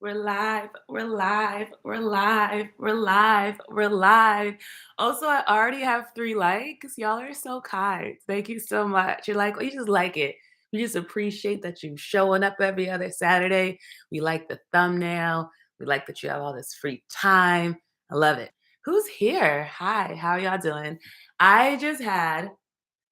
We're live. We're live. We're live. We're live. We're live. Also, I already have 3 likes. Y'all are so kind. Thank you so much. You're like, you just like it. We just appreciate that you showing up every other Saturday. We like the thumbnail. We like that you have all this free time. I love it. Who's here? Hi, how y'all doing? I just had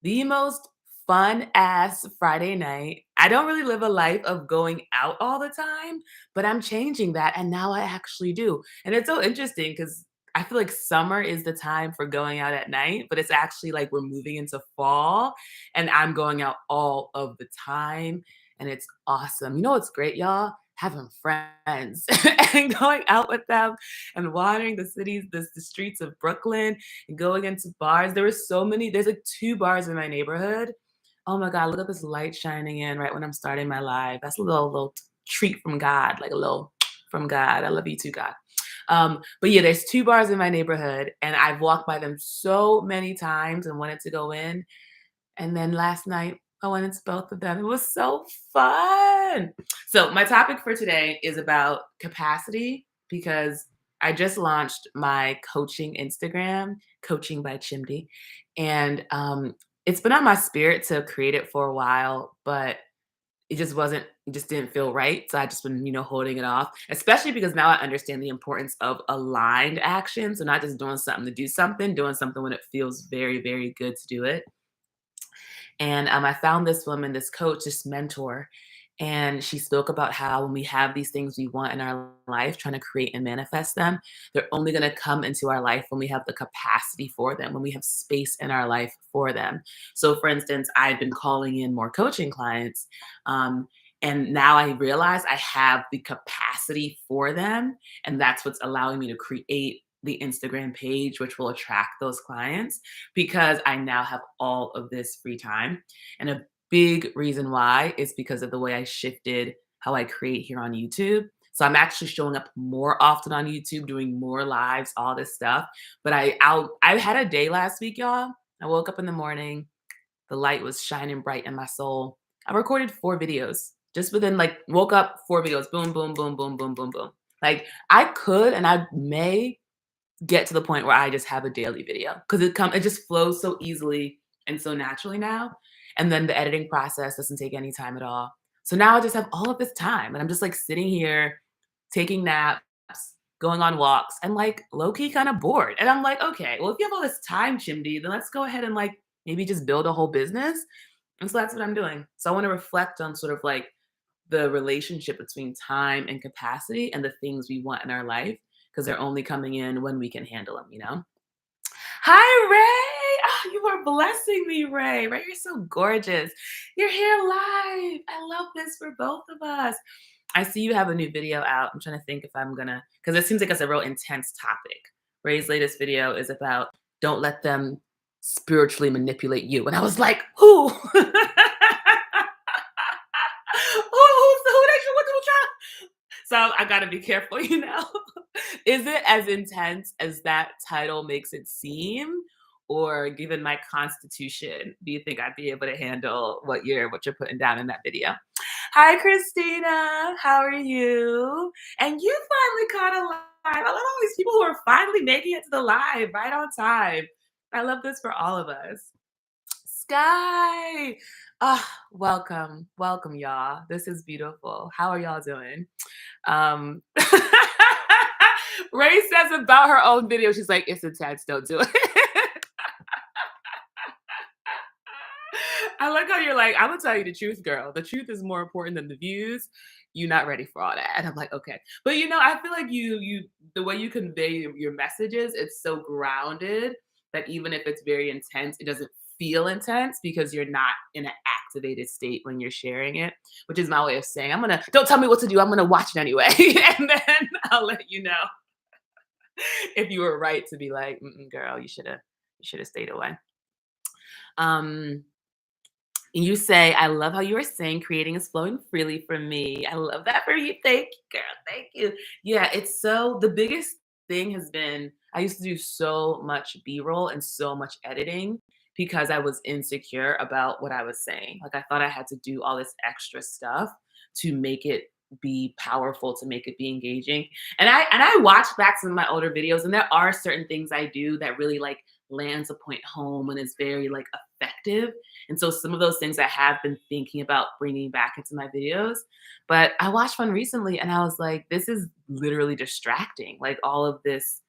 the most fun ass Friday night. I don't really live a life of going out all the time, but I'm changing that. And now I actually do. And it's so interesting because I feel like summer is the time for going out at night, but it's actually like we're moving into fall and I'm going out all of the time. And it's awesome. You know what's great, y'all? Having friends and going out with them and wandering the streets of Brooklyn and going into bars. There were so many. There's like 2 bars in my neighborhood. Oh my God, look at this light shining in right when I'm starting my live. That's a little treat from God, like a little from God. I love you too, God. But yeah, there's 2 bars in my neighborhood, and I've walked by them so many times and wanted to go in. And then last night, I went into both of them. It was so fun. So, my topic for today is about capacity because I just launched my coaching Instagram, Coaching by Chimdi. And it's been on my spirit to create it for a while, but it just didn't feel right. So I just been, holding it off, especially because now I understand the importance of aligned action. So not just doing something to do something, doing something when it feels very, very good to do it. And I found this woman, this coach, this mentor, and she spoke about how when we have these things we want in our life, trying to create and manifest them, they're only going to come into our life when we have the capacity for them, when we have space in our life for them. So, for instance, I've been calling in more coaching clients. And now I realize I have the capacity for them. And that's what's allowing me to create the Instagram page, which will attract those clients because I now have all of this free time. And a big reason why is because of the way I shifted how I create here on YouTube. So I'm actually showing up more often on YouTube, doing more lives, all this stuff. But I had a day last week, y'all. I woke up in the morning, the light was shining bright in my soul. I recorded 4 videos just within like woke up 4 videos, boom, boom, boom, boom, boom, boom, boom. Like I could and I may get to the point where I just have a daily video because it just flows so easily and so naturally now. And then the editing process doesn't take any time at all. So now I just have all of this time and I'm just like sitting here taking naps, going on walks, and like low key kind of bored. And I'm like, okay, well, if you have all this time, Chimdi, then let's go ahead and like maybe just build a whole business. And so that's what I'm doing. So I want to reflect on sort of like the relationship between time and capacity and the things we want in our life because they're only coming in when we can handle them. Hi, Ray. Oh, you are blessing me, Ray. Ray, you're so gorgeous. You're here live. I love this for both of us. I see you have a new video out. I'm trying to think if I'm gonna, because it seems like it's a real intense topic. Ray's latest video is about don't let them spiritually manipulate you. And I was like, who? Who who try? So I gotta be careful. Is it as intense as that title makes it seem? Or given my constitution, do you think I'd be able to handle what you're putting down in that video? Hi, Christina. How are you? And you finally caught a live. I love all these people who are finally making it to the live right on time. I love this for all of us. Sky. Welcome. Welcome, y'all. This is beautiful. How are y'all doing? Um, Ray says about her own video, she's like, it's intense, don't do it. I like how you're like, I'm gonna tell you the truth, girl. The truth is more important than the views. You're not ready for all that. And I'm like, okay. But I feel like you the way you convey your messages, it's so grounded that even if it's very intense, it doesn't feel intense because you're not in an activated state when you're sharing it, which is my way of saying, don't tell me what to do. I'm gonna watch it anyway. And then I'll let you know if you were right to be like, girl, you should have stayed away. Um, and you say, I love how you are saying creating is flowing freely for me. I love that for you. Thank you, girl. Thank you. Yeah, the biggest thing has been I used to do so much B-roll and so much editing because I was insecure about what I was saying. Like I thought I had to do all this extra stuff to make it be powerful, to make it be engaging. And I watch back some of my older videos, and there are certain things I do that really like lands a point home and is very like effective. And so some of those things I have been thinking about bringing back into my videos. But I watched one recently and I was like, this is literally distracting. Like all of this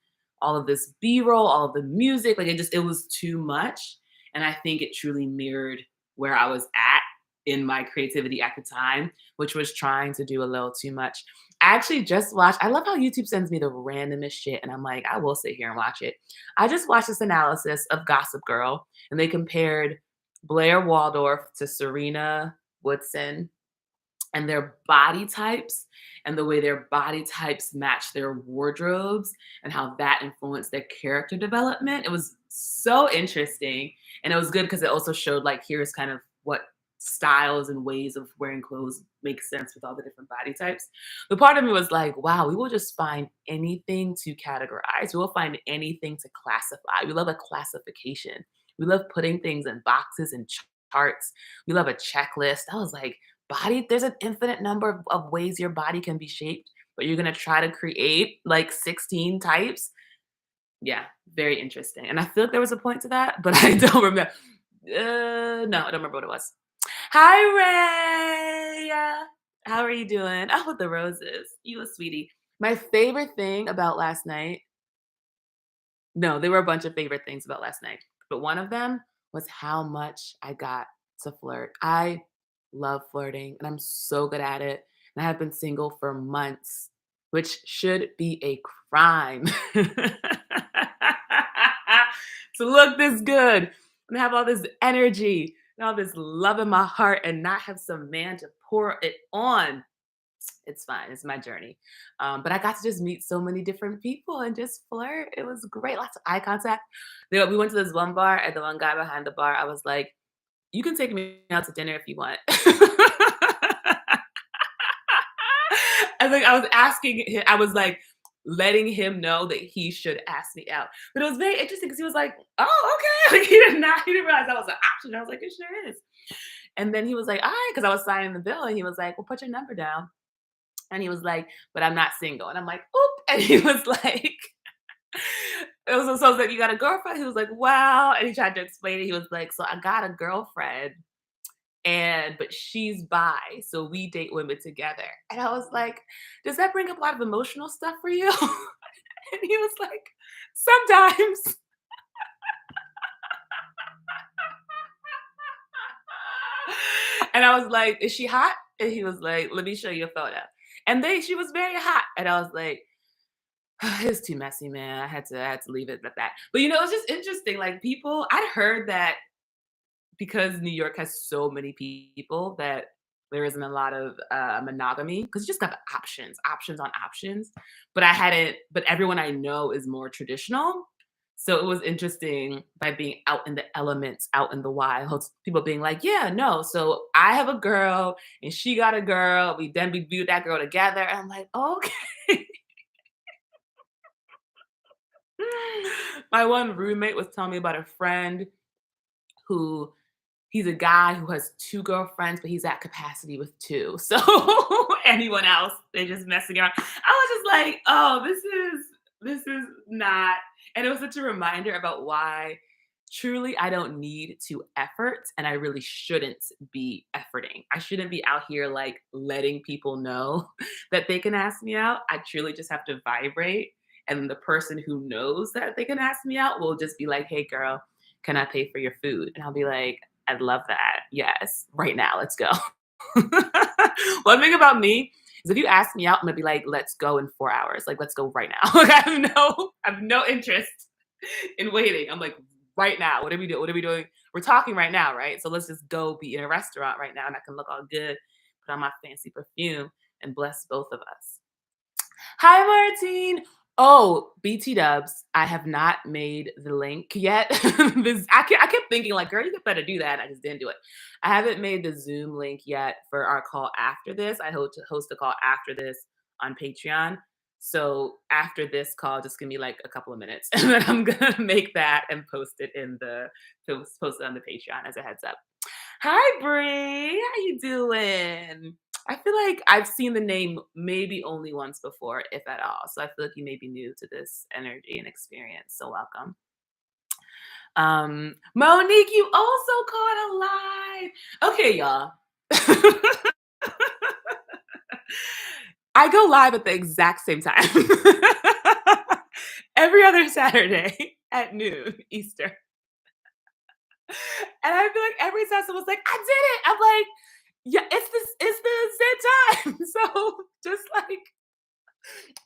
B-roll, all of the music, like it was too much. And I think it truly mirrored where I was at in my creativity at the time, which was trying to do a little too much. I actually just watched, I love how YouTube sends me the randomest shit, and I'm like, I will sit here and watch it. I just watched this analysis of Gossip Girl, and they compared Blair Waldorf to Serena Woodson and their body types and the way their body types match their wardrobes and how that influenced their character development. It was so interesting. And it was good because it also showed like here's kind of what styles and ways of wearing clothes make sense with all the different body types. The part of me was like, wow, we will just find anything to categorize. We will find anything to classify. We love a classification. We love putting things in boxes and charts. We love a checklist. I was like, body, there's an infinite number of ways your body can be shaped, but you're gonna try to create like 16 types. Yeah, very interesting. And I feel like there was a point to that, but I don't remember. No, I don't remember what it was. Hi, Ray. How are you doing? Oh, with the roses. You a sweetie. My favorite thing about last night, no, there were a bunch of favorite things about last night, but one of them was how much I got to flirt. I love flirting and I'm so good at it. And I have been single for months, which should be a crime to look this good and have all this energy and all this love in my heart and not have some man to pour it on. It's fine. It's my journey. But I got to just meet so many different people and just flirt. It was great. Lots of eye contact. We went to this one bar, and the one guy behind the bar, I was like, you can take me out to dinner if you want. I think I was asking him, I was like letting him know that he should ask me out. But it was very interesting because he was like, oh, okay. Like he didn't realize that was an option. I was like, it sure is. And then he was like, all right, because I was signing the bill, and he was like, well, put your number down. And he was like, but I'm not single. And I'm like, oop. And he was like, so I was like, you got a girlfriend? He was like, wow. And he tried to explain it. He was like, so I got a girlfriend, but she's bi, so we date women together. And I was like, does that bring up a lot of emotional stuff for you? And he was like, sometimes. And I was like, is she hot? And he was like, let me show you a photo. And she was very hot. And I was like, it's too messy, man. I had to leave it at that. But it was just interesting. Like people, I'd heard that because New York has so many people that there isn't a lot of monogamy because you just got options on options. But everyone I know is more traditional. So it was interesting by being out in the elements, out in the wild, people being like, yeah, no. So I have a girl and she got a girl. We viewed that girl together. And I'm like, okay. My one roommate was telling me about a friend who he's a guy who has 2 girlfriends, but he's at capacity with 2. So anyone else, they're just messing around. I was just like, oh, this is not. And it was such a reminder about why truly I don't need to effort and I really shouldn't be efforting. I shouldn't be out here like letting people know that they can ask me out. I truly just have to vibrate. And the person who knows that they can ask me out will just be like, hey, girl, can I pay for your food? And I'll be like, I'd love that. Yes, right now, let's go. One thing about me is if you ask me out, I'm gonna be like, let's go in 4 hours. Like, let's go right now. Like, I have no interest in waiting. I'm like, right now, what are we doing? What are we doing? We're talking right now, right? So let's just go be in a restaurant right now and I can look all good, put on my fancy perfume, and bless both of us. Hi, Martine. Oh, BT dubs. I have not made the link yet. I kept thinking, like, girl, you better do that. I just didn't do it. I haven't made the Zoom link yet for our call after this. I hope to host a call after this on Patreon. So after this call, just give me like a couple of minutes, and then I'm gonna make that and post it post it on the Patreon as a heads up. Hi, Bree. How you doing? I feel like I've seen the name maybe only once before, if at all. So I feel like you may be new to this energy and experience. So welcome. Monique, you also caught a live. Okay, y'all. I go live at the exact same time. Every other Saturday at noon Eastern. And I feel like every time someone's like, I did it. I'm like, yeah, it's the same time. So just like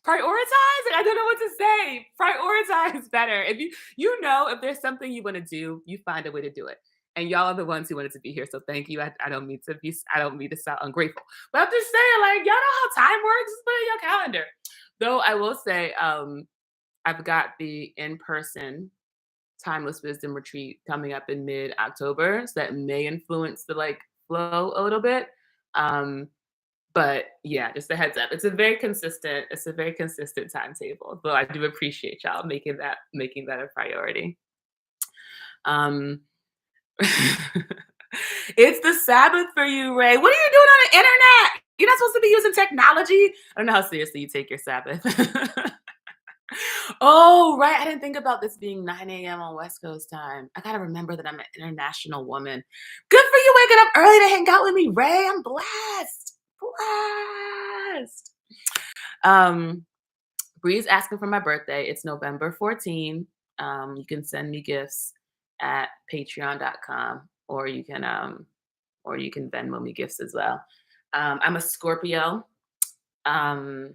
prioritize. I don't know what to say. Prioritize better. If you know if there's something you want to do, you find a way to do it. And y'all are the ones who wanted to be here. So thank you. I don't mean to be I don't mean to sound ungrateful. But I'm just saying, like, y'all know how time works. Just put it in your calendar. Though I will say, I've got the in-person Timeless Wisdom Retreat coming up in mid-October. So that may influence the like flow a little bit. Um, but yeah, just a heads up. It's a very consistent timetable. But I do appreciate y'all making that a priority. Um it's the Sabbath for you, Ray. What are you doing on the internet? You're not supposed to be using technology. I don't know how seriously you take your Sabbath. Oh, right. I didn't think about this being 9 a.m. on West Coast time. I gotta remember that I'm an international woman. Good for you waking up early to hang out with me, Ray. I'm blessed. Blessed. Um, Bree's asking for my birthday. It's November 14. You can send me gifts at patreon.com or you can Venmo me gifts as well. I'm a Scorpio. Um,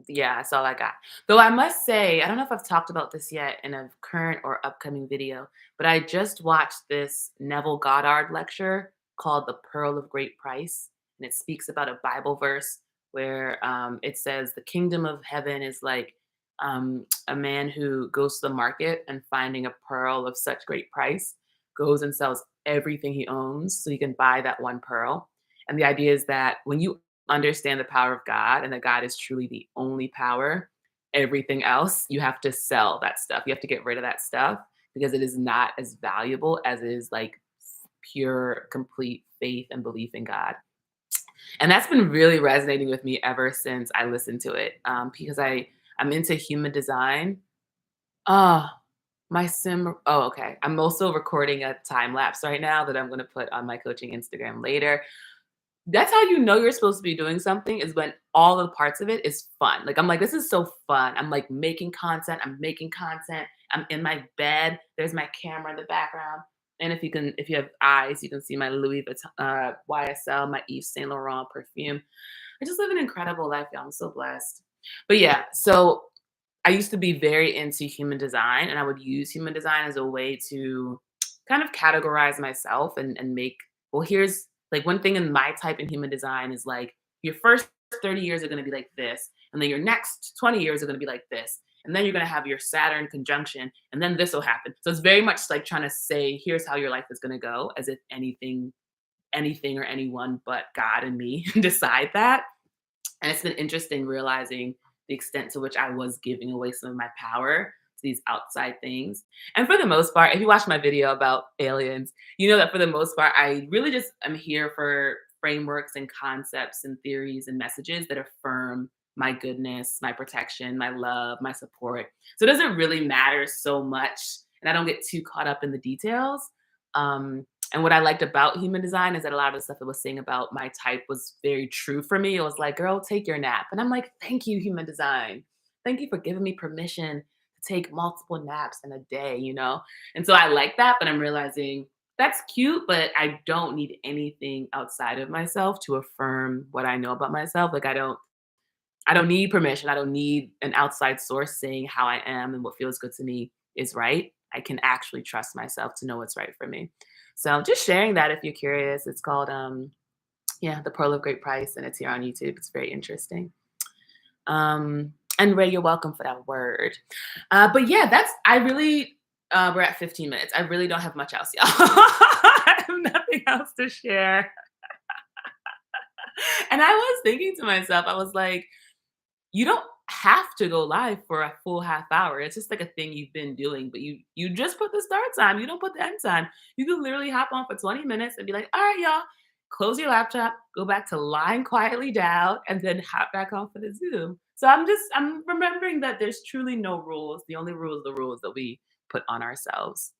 yeah, that's all I got. Though I must say, I don't know if I've talked about this yet in a current or upcoming video, but I just watched this Neville Goddard lecture called The Pearl of Great Price. And it speaks about a Bible verse where it says the kingdom of heaven is like a man who goes to the market and finding a pearl of such great price, goes and sells everything he owns so he can buy that one pearl. And the idea is that when you understand the power of God and that God is truly the only power, everything else, you have to sell that stuff. You have to get rid of that stuff because it is not as valuable as it is like pure, complete faith and belief in God. And that's been really resonating with me ever since I listened to it because I'm into human design. Ah, my sim. Oh, okay. I'm also recording a time lapse right now that I'm going to put on my coaching Instagram later. That's how you know you're supposed to be doing something is when all the parts of it is fun. Like I'm like, this is so fun. I'm like making content. I'm making content. I'm in my bed. There's my camera in the background. And if you have eyes, you can see my Louis Vuitton, YSL, my Yves Saint Laurent perfume. I just live an incredible life, y'all. I'm so blessed. But yeah, so I used to be very into human design, and I would use human design as a way to kind of categorize myself and make, well, here's like one thing in my type in human design is like your first 30 years are going to be like this, and then your next 20 years are going to be like this. And then you're going to have your Saturn conjunction, and then this will happen. So it's very much like trying to say, here's how your life is going to go, as if anything or anyone but God and me decide that. And it's been interesting realizing the extent to which I was giving away some of my power to these outside things. And for the most part, if you watch my video about aliens, you know that for the most part, I really just am here for frameworks and concepts and theories and messages that affirm my goodness, my protection, my love, my support. So it doesn't really matter so much. And I don't get too caught up in the details. Um, and what I liked about human design is that a lot of the stuff it was saying about my type was very true for me. It was like, girl, take your nap. And I'm like, thank you, human design. Thank you for giving me permission to take multiple naps in a day, you know? And so I like that, but I'm realizing that's cute, but I don't need anything outside of myself to affirm what I know about myself. Like I don't need permission. I don't need an outside source saying how I am and what feels good to me is right. I can actually trust myself to know what's right for me. So just sharing that if you're curious. It's called yeah, The Pearl of Great Price, and it's here on YouTube. It's very interesting. And Ray, you're welcome for that word. But yeah, that's I really we're at 15 minutes. I really don't have much else, y'all. I have nothing else to share. And I was thinking to myself, I was like, you don't have to go live for a full half hour. It's just like a thing you've been doing, but you just put the start time. You don't put the end time. You can literally hop on for 20 minutes and be like, all right, y'all. close your laptop, go back to lying quietly down, and then hop back on for the Zoom. So I'm remembering that there's truly no rules. The only rules, the rules that we put on ourselves.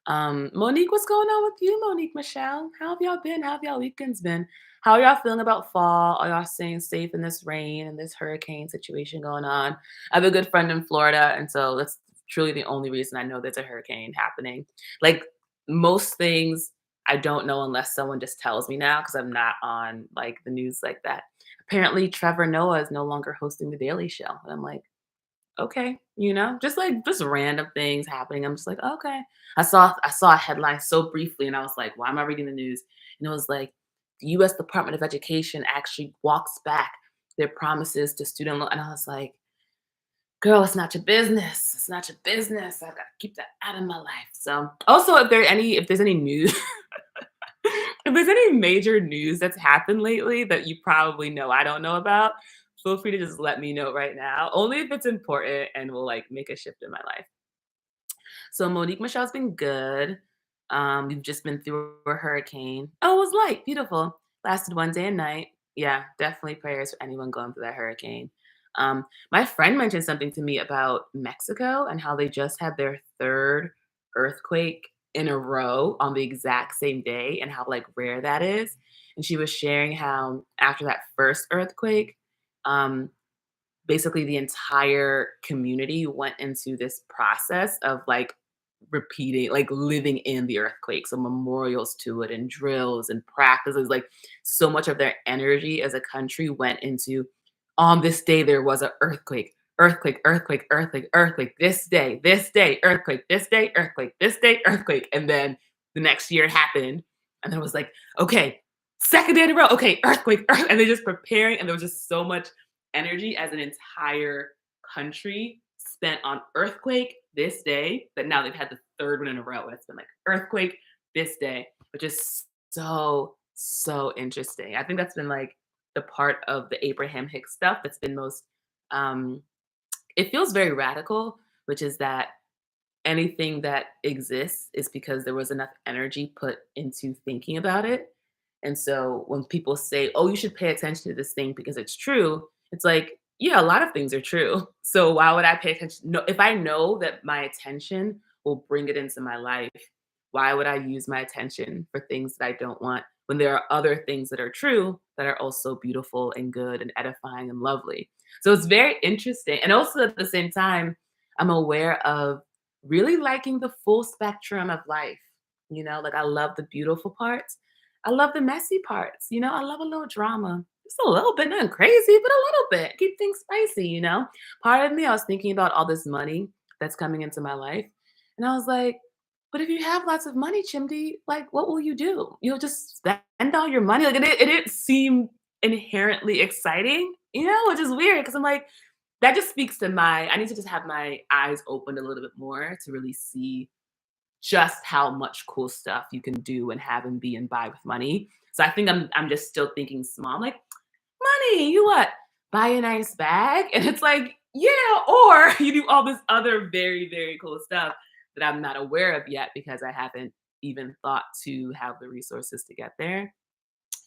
Monique, what's going on with you, Monique Michelle? How have y'all been? How have y'all weekends been? How are y'all feeling about fall? Are y'all staying safe in this rain and this hurricane situation going on? I have a good friend in Florida, and so that's truly the only reason I know there's a hurricane happening. Like most things, I don't know unless someone just tells me now because I'm not on like the news like that. Apparently, Trevor Noah is no longer hosting the Daily Show, and I'm like, okay, just like just random things happening. I'm just like, okay. I saw a headline so briefly and I was like, why am I reading the news? And it was like the US Department of Education actually walks back their promises to student loan. And I was like, girl, it's not your business. It's not your business. I gotta keep that out of my life. So also if there's any news, if there's any major news that's happened lately that you probably know I don't know about, feel free to just let me know right now. Only if it's important and will like make a shift in my life. So Monique Michelle's been good. We've just been through a hurricane. Oh, it was light, beautiful. Lasted one day and night. Yeah, definitely prayers for anyone going through that hurricane. My friend mentioned something to me about Mexico and how they just had their third earthquake in a row on the exact same day and how like rare that is. And she was sharing how after that first earthquake, um, basically the entire community went into this process of like repeating, like living in the earthquake. So memorials to it and drills and practices, like so much of their energy as a country went into on this day there was an earthquake, earthquake, earthquake, earthquake, earthquake, this day, earthquake, this day, earthquake, this day, earthquake. And then the next year it happened. And then it was like, okay, second day in a row, okay, earthquake, and they're just preparing. And there was just so much energy as an entire country spent on earthquake this day, but now they've had the third one in a row. And it's been like earthquake this day, which is so interesting. I think that's been like the part of the Abraham Hicks stuff that's been most um it feels very radical, which is that anything that exists is because there was enough energy put into thinking about it. And so when people say, "Oh, you should pay attention to this thing because it's true," it's like, yeah, a lot of things are true. So why would I pay attention? No, if I know that my attention will bring it into my life, why would I use my attention for things that I don't want when there are other things that are true that are also beautiful and good and edifying and lovely? So it's very interesting. And also at the same time, I'm aware of really liking the full spectrum of life. Like I love the beautiful parts. I love the messy parts. I love a little drama. Just a little bit, nothing crazy, but a little bit. Keep things spicy. Part of me, I was thinking about all this money that's coming into my life. And I was like, but if you have lots of money, Chimdi, like what will you do? You'll just spend all your money. Like it didn't seem inherently exciting, which is weird because I'm like, that just speaks to I need to just have my eyes opened a little bit more to really see just how much cool stuff you can do and have and be and buy with money. So I think I'm just still thinking small. I'm like, money, you what? Buy a nice bag? And it's like, yeah, or you do all this other very, very cool stuff that I'm not aware of yet because I haven't even thought to have the resources to get there.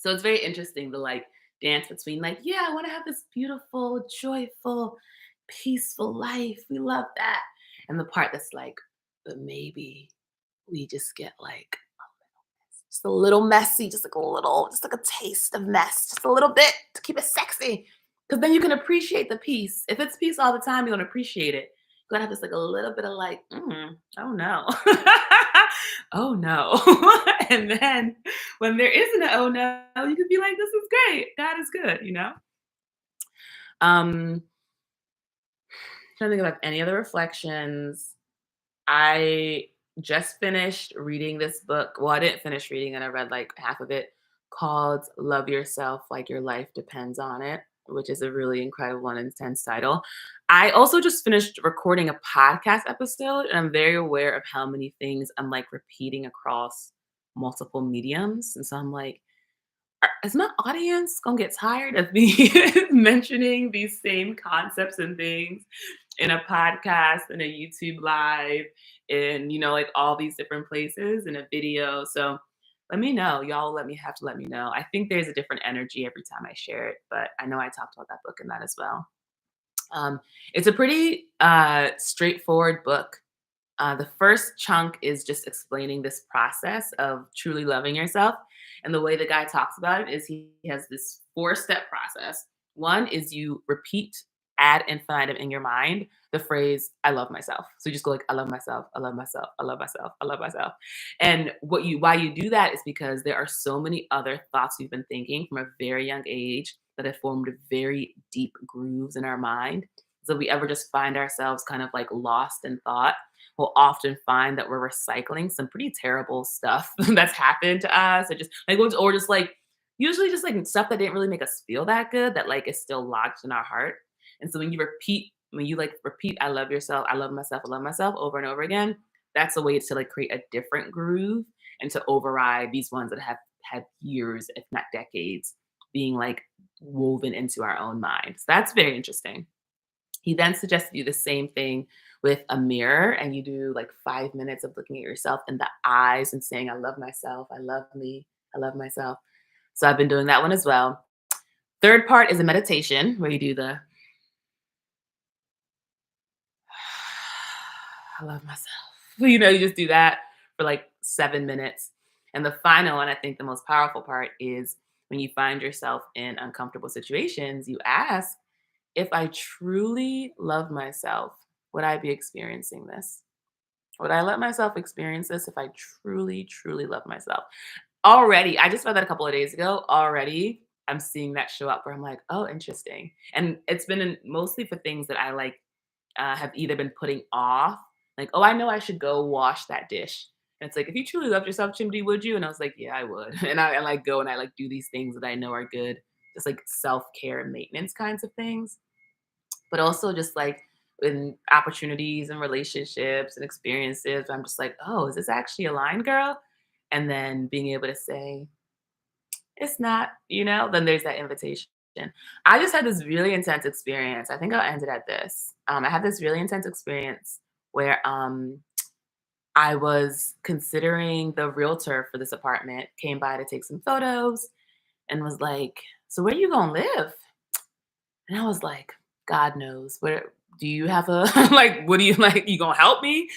So it's very interesting to like dance between like, yeah, I want to have this beautiful, joyful, peaceful life. We love that. And the part that's like, but maybe we just get like just a little messy, just like a taste of mess, just a little bit to keep it sexy. Because then you can appreciate the peace. If it's peace all the time, you don't appreciate it. You gotta have just like a little bit of like, oh no. Oh no. And then when there isn't an oh no, you can be like, this is great. God is good. Um, trying to think of any other reflections. I just finished reading this book. Well, I didn't finish reading it. I read like half of it called Love Yourself Like Your Life Depends on It, which is a really incredible and intense title. I also just finished recording a podcast episode, and I'm very aware of how many things I'm like repeating across multiple mediums. And so I'm like, is my audience gonna get tired of me mentioning these same concepts and things in a podcast, in a YouTube live, in like all these different places in a video? So let me know. Y'all have to let me know. I think there's a different energy every time I share it, but I know I talked about that book in that as well. Um, it's a pretty straightforward book. The first chunk is just explaining this process of truly loving yourself. And the way the guy talks about it is he has this four-step process. One is you repeat ad infinitum in your mind the phrase, I love myself. So you just go like, I love myself, I love myself, I love myself, I love myself. And why you do that is because there are so many other thoughts we've been thinking from a very young age that have formed very deep grooves in our mind. So if we ever just find ourselves kind of like lost in thought, we'll often find that we're recycling some pretty terrible stuff that's happened to us, or just like, or just like usually just like stuff that didn't really make us feel that good, that like is still lodged in our heart. And so when you like repeat, I love yourself, I love myself over and over again, that's a way to like create a different groove and to override these ones that have had years, if not decades, being like woven into our own minds. That's very interesting. He then suggests you do the same thing with a mirror, and you do like 5 minutes of looking at yourself in the eyes and saying, I love myself, I love me, I love myself. So I've been doing that one as well. Third part is a meditation where you do the I love myself. You just do that for like 7 minutes. And the final, and I think the most powerful part is when you find yourself in uncomfortable situations, you ask, if I truly love myself, would I be experiencing this? Would I let myself experience this if I truly, truly love myself? Already, I just read that a couple of days ago. Already, I'm seeing that show up where I'm like, oh, interesting. And it's been mostly for things that I like have either been putting off, like, oh, I know I should go wash that dish. And it's like, if you truly loved yourself, Chimdi, would you? And I was like, yeah, I would. And I like go and I like do these things that I know are good, just like self care and maintenance kinds of things, but also just like in opportunities and relationships and experiences. I'm just like, oh, is this actually a line, girl? And then being able to say, it's not, then there's that invitation. I just had this really intense experience. I think I'll end it at this. I had this really intense experience where I was considering the realtor for this apartment, came by to take some photos and was like, so where you gonna live? And I was like, God knows. Where do you have a like, what do you like? You gonna help me?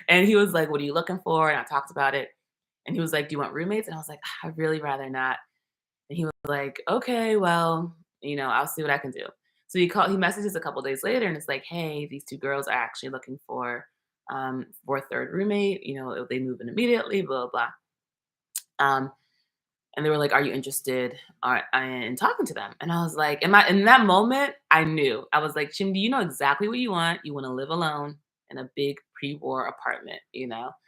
And he was like, what are you looking for? And I talked about it. And he was like, do you want roommates? And I was like, I'd really rather not. And he was like, okay, well, I'll see what I can do. So he messages a couple days later and it's like, hey, these two girls are actually looking for a third roommate, if they move in immediately, blah, blah. Um, and they were like, "Are you interested in talking to them?" And I was like, in that moment, I knew. I was like, "Chimdi, you know exactly what you want. You want to live alone in a big pre-war apartment,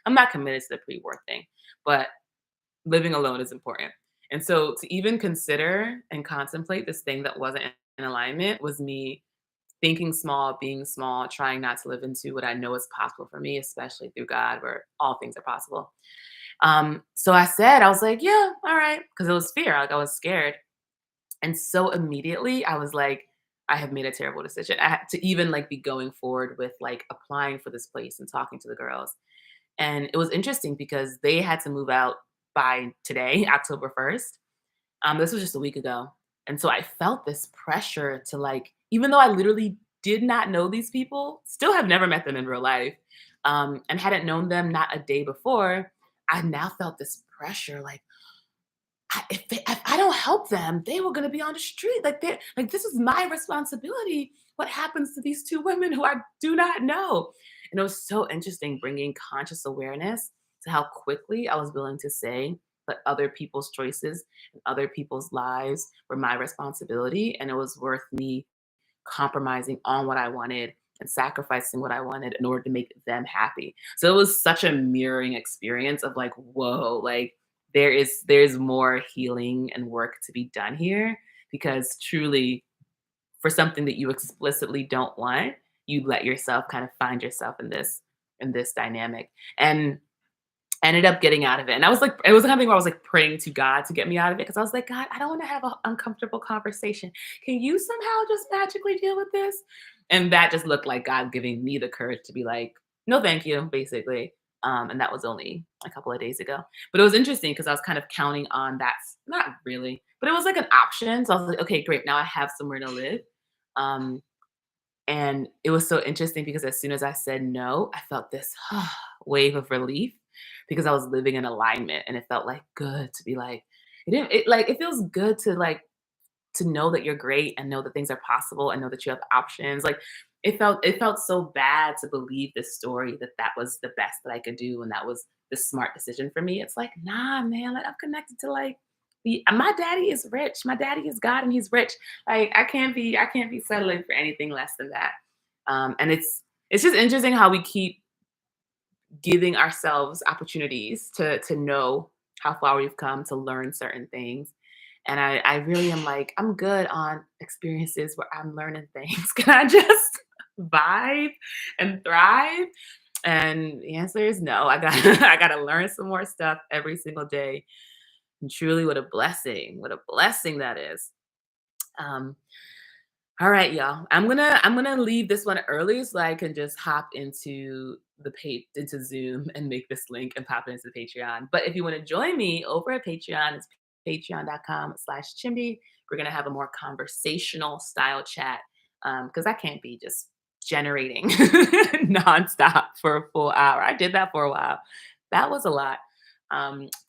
I'm not committed to the pre-war thing, but living alone is important." And so to even consider and contemplate this thing that wasn't in alignment was me thinking small, being small, trying not to live into what I know is possible for me, especially through God, where all things are possible. So I was like, yeah, all right, because it was fear. Like I was scared. And so immediately I was like, I have made a terrible decision. I had to even like be going forward with like applying for this place and talking to the girls. And it was interesting because they had to move out by today, October 1st. This was just a week ago. And so I felt this pressure to like, even though I literally did not know these people, still have never met them in real life, and hadn't known them not a day before, I now felt this pressure like, if I don't help them, they were gonna be on the street. Like they like this is my responsibility. What happens to these two women who I do not know? And it was so interesting bringing conscious awareness to how quickly I was willing to say that other people's choices and other people's lives were my responsibility, and it was worth me compromising on what I wanted and sacrificing what I wanted in order to make them happy. So it was such a mirroring experience of like, whoa, like there's more healing and work to be done here, because truly for something that you explicitly don't want, you let yourself kind of find yourself in this dynamic. And ended up getting out of it. And I was like, it was something where I was like praying to God to get me out of it, because I was like, God, I don't want to have an uncomfortable conversation. Can you somehow just magically deal with this? And that just looked like God giving me the courage to be like, no, thank you, basically. And that was only a couple of days ago. But it was interesting because I was kind of counting on that. Not really, but it was like an option. So I was like, okay, great. Now I have somewhere to live. Um, and it was so interesting because as soon as I said no, I felt this wave of relief because I was living in alignment and it felt like good to be like, it feels good to like to know that you're great and know that things are possible and know that you have options. Like it felt so bad to believe this story that that was the best that I could do and that was the smart decision for me. It's like, nah, man, like I'm connected to like my daddy is rich. My daddy is God and he's rich. Like I can't be settling for anything less than that. And it's just interesting how we keep giving ourselves opportunities to know how far we've come, to learn certain things. And I really am like, I'm good on experiences where I'm learning things. Can I just vibe and thrive? And the answer is no. I got I got to learn some more stuff every single day. And truly, what a blessing that is. Um, all right, y'all. I'm gonna leave this one early so I can just hop into the page into Zoom and make this link and pop it into the Patreon. But if you want to join me over at Patreon, it's patreon.com/chimdy. We're gonna have a more conversational style chat because I can't be just generating nonstop for a full hour. I did that for a while. That was a lot.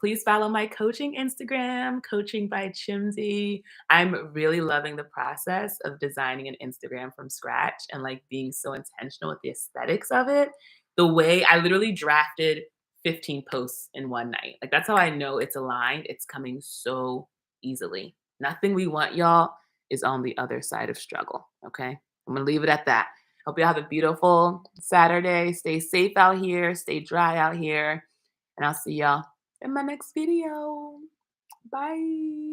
Please follow my coaching Instagram, Coaching by Chimsy. I'm really loving the process of designing an Instagram from scratch and like being so intentional with the aesthetics of it. The way I literally drafted 15 posts in one night. Like that's how I know it's aligned. It's coming so easily. Nothing we want, y'all, is on the other side of struggle. Okay. I'm going to leave it at that. Hope you have a beautiful Saturday. Stay safe out here. Stay dry out here. And I'll see y'all in my next video. Bye.